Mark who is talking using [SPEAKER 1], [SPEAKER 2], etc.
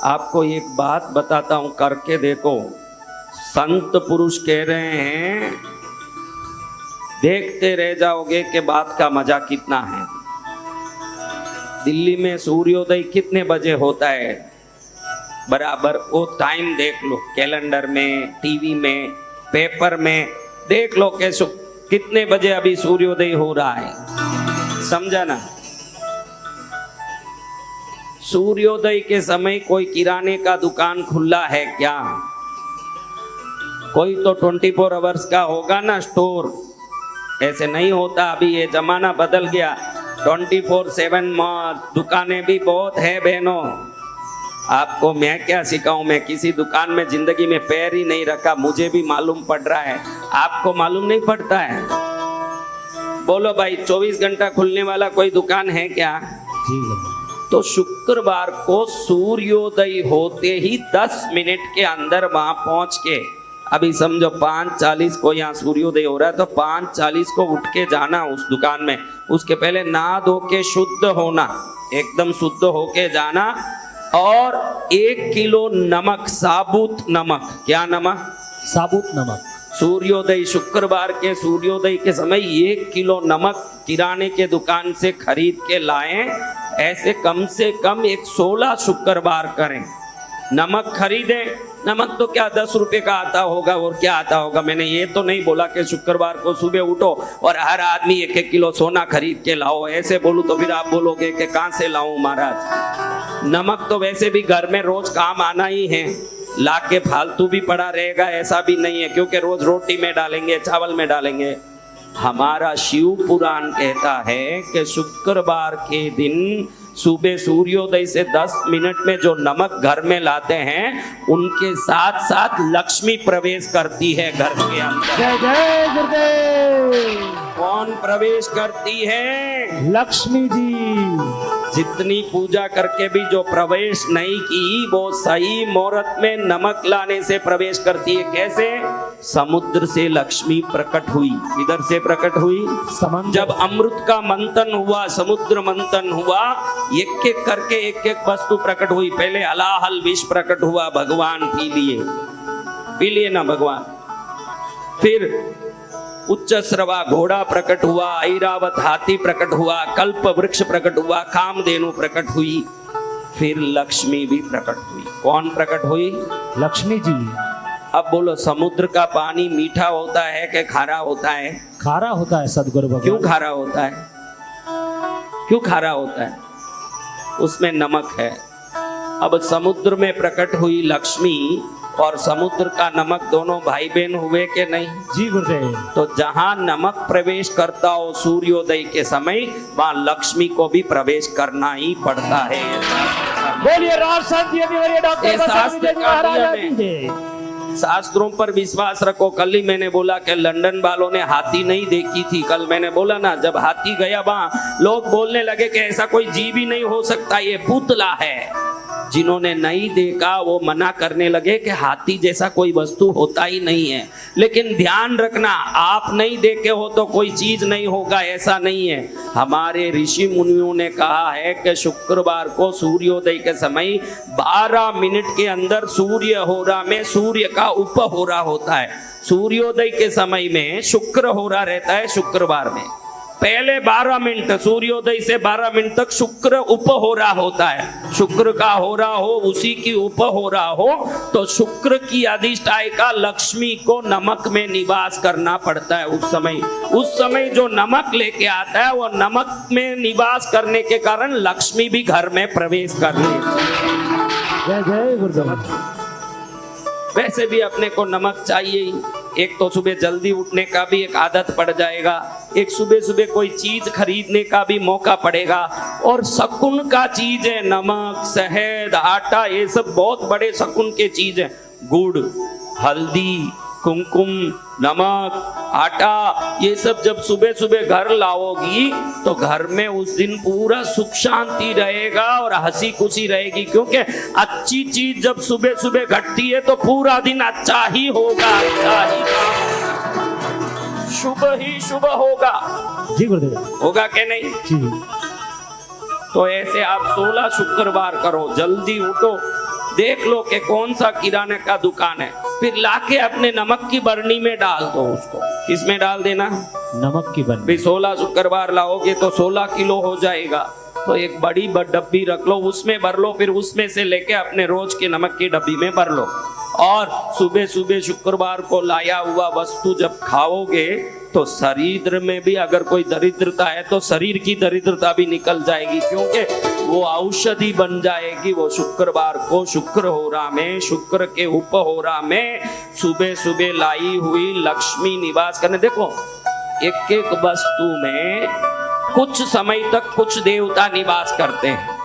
[SPEAKER 1] आपको एक बात बताता हूं, करके देखो। संत पुरुष कह रहे हैं, देखते रह जाओगे कि बात का मजा कितना है। दिल्ली में सूर्योदय कितने बजे होता है, बराबर वो टाइम देख लो, कैलेंडर में, टीवी में, पेपर में देख लो कि कितने बजे अभी सूर्योदय हो रहा है। समझा ना? सूर्योदय के समय कोई किराने का दुकान खुला है क्या? कोई तो 24 आवर्स का होगा ना स्टोर। ऐसे नहीं होता, अभी ये जमाना बदल गया। 24/7 दुकानें भी बहुत है बहनों। आपको मैं क्या सिखाऊं, मैं किसी दुकान में जिंदगी में पैर ही नहीं रखा, मुझे भी मालूम पड़ रहा है, आपको मालूम नहीं पड़ता है? बोलो भाई, 24 घंटा खुलने वाला कोई दुकान है क्या? तो शुक्रवार को सूर्योदय होते ही 10 मिनट के अंदर वहां पहुंच के, अभी समझो 5:40 को यहाँ सूर्योदय हो रहा है, तो 5:40 को उठ के जाना उस दुकान में। उसके पहले नहा धो के शुद्ध होना, एकदम शुद्ध होके जाना, और 1 किलो नमक, साबुत नमक। क्या नमक? साबुत नमक। सूर्योदय, शुक्रवार के सूर्योदय के समय 1 किलो नमक किराने के दुकान से खरीद के लाएं। ऐसे कम से कम 16 शुक्रवार करें। नमक खरीदें। नमक तो क्या 10 रुपए का आता होगा, और क्या आता होगा। मैंने ये तो नहीं बोला कि शुक्रवार को सुबह उठो और हर आदमी 1-1 किलो सोना खरीद के लाओ। ऐसे बोलूं तो फिर आप बोलोगे कि कहां से लाऊं महाराज। नमक तो वैसे भी घर में रोज काम आना ही है, लाके फालतू भी पड़ा रहेगा ऐसा भी नहीं है, क्योंकि रोज रोटी में डालेंगे, चावल में डालेंगे। हमारा शिव पुराण कहता है कि शुक्रवार के दिन सुबह सूर्योदय से 10 मिनट में जो नमक घर में लाते हैं, उनके साथ साथ लक्ष्मी प्रवेश करती है घर के अंदर।
[SPEAKER 2] जय जय गुरुदेव।
[SPEAKER 1] कौन प्रवेश करती है?
[SPEAKER 2] लक्ष्मी जी।
[SPEAKER 1] जितनी पूजा करके भी जो प्रवेश नहीं की, वो सही मुहूर्त में नमक लाने से प्रवेश करती है। कैसे? समुद्र से लक्ष्मी प्रकट हुई। इधर से प्रकट हुई
[SPEAKER 2] समुद्र।
[SPEAKER 1] जब अमृत का मंथन हुआ, समुद्र मंथन हुआ, एक एक करके एक एक वस्तु प्रकट हुई। पहले हलाहल विष प्रकट हुआ, भगवान पी लिए ना भगवान। फिर उच्च श्रवा घोड़ा प्रकट हुआ, ऐरावत हाथी प्रकट हुआ, कल्प वृक्ष प्रकट हुआ, कामधेनु प्रकट हुई, फिर लक्ष्मी भी प्रकट हुई। कौन प्रकट हुई?
[SPEAKER 2] लक्ष्मी जी।
[SPEAKER 1] अब बोलो, समुद्र का पानी मीठा होता है कि खारा होता है?
[SPEAKER 2] खारा होता है सदगुरु भगवान।
[SPEAKER 1] क्यों खारा होता है? क्यों खारा होता है? उसमें नमक है। अब समुद्र में प्रकट हुई लक्ष्मी और समुद्र का नमक दोनों भाई बहन हुए कि नहीं?
[SPEAKER 2] जी गुरुदेव।
[SPEAKER 1] तो जहां नमक प्रवेश करता हो सूर्योदय के समय, वहां लक्ष्मी को भी प्रवेश करना ही पड़ता है।
[SPEAKER 2] बोलिए राज शांति डॉक्टर
[SPEAKER 1] शास्त्रों पर विश्वास रखो। कल ही मैंने बोला कि लंदन वालों ने हाथी नहीं देखी थी। कल मैंने बोला ना, जब हाथी गया वहां लोग बोलने लगे कि ऐसा कोई जीव ही नहीं हो सकता, ये पुतला है। जिन्होंने नहीं देखा वो मना करने लगे कि हाथी जैसा कोई वस्तु होता ही नहीं है। लेकिन ध्यान रखना, आप नहीं देखे हो तो कोई चीज नहीं होगा, ऐसा नहीं है। हमारे ऋषि मुनियों ने कहा है कि शुक्रवार को सूर्योदय के समय 12 मिनट के अंदर सूर्य होरा में सूर्य का उपहोरा होता है। सूर्योदय के समय में शुक्र होरा रहता है शुक्रवार में। पहले 12 मिनट, सूर्योदय से 12 मिनट तक शुक्र उपहोरा होता है। शुक्र का होरा हो, उसी की उपहोरा हो, तो शुक्र की अधिष्ठायिका लक्ष्मी को नमक में निवास करना पड़ता है। उस समय जो नमक लेके आता है, वो नमक में निवास करने के कारण लक्ष्मी भी घर में प्रवेश कर ले।
[SPEAKER 2] जय जय गुरुदेव।
[SPEAKER 1] वैसे भी अपने को नमक चाहिए ही। एक तो सुबह जल्दी उठने का भी एक आदत पड़ जाएगा, एक सुबह सुबह कोई चीज खरीदने का भी मौका पड़ेगा। और शकुन का चीज है नमक, शहद, आटा, ये सब बहुत बड़े शकुन के चीज है। गुड़, हल्दी, कुमकुम, नमक, आटा, ये सब जब सुबह सुबह घर लाओगी तो घर में उस दिन पूरा सुख शांति रहेगा और हंसी खुशी रहेगी। क्योंकि अच्छी चीज जब सुबह सुबह घटती है तो पूरा दिन अच्छा ही होगा, अच्छा ही शुभ होगा।
[SPEAKER 2] जी गुरुदेव।
[SPEAKER 1] होगा कि नहीं?
[SPEAKER 2] जी।
[SPEAKER 1] तो ऐसे आप 16 शुक्रवार करो, जल्दी उठो, देख लो कि कौन सा किराने का दुकान है, फिर लाके अपने नमक की बरनी में डाल दो उसको। किसमें डाल देना?
[SPEAKER 2] नमक की बन
[SPEAKER 1] भी 16 शुक्रवार लाओगे तो 16 किलो हो जाएगा, तो एक बड़ी डब्बी रख लो, उसमें भर लो, फिर उसमें से लेके अपने रोज के नमक की डब्बी में भर लो। और सुबह सुबह शुक्रवार को लाया हुआ वस्तु जब खाओगे तो शरीर में भी अगर कोई दरिद्रता है तो शरीर की दरिद्रता भी निकल जाएगी, क्योंकि वो औषधि बन जाएगी। वो शुक्रवार को शुक्र होरा में, शुक्र के उपहोरा में सुबह सुबह लाई हुई लक्ष्मी निवास करने। देखो एक एक वस्तु में कुछ समय तक कुछ देवता निवास करते हैं।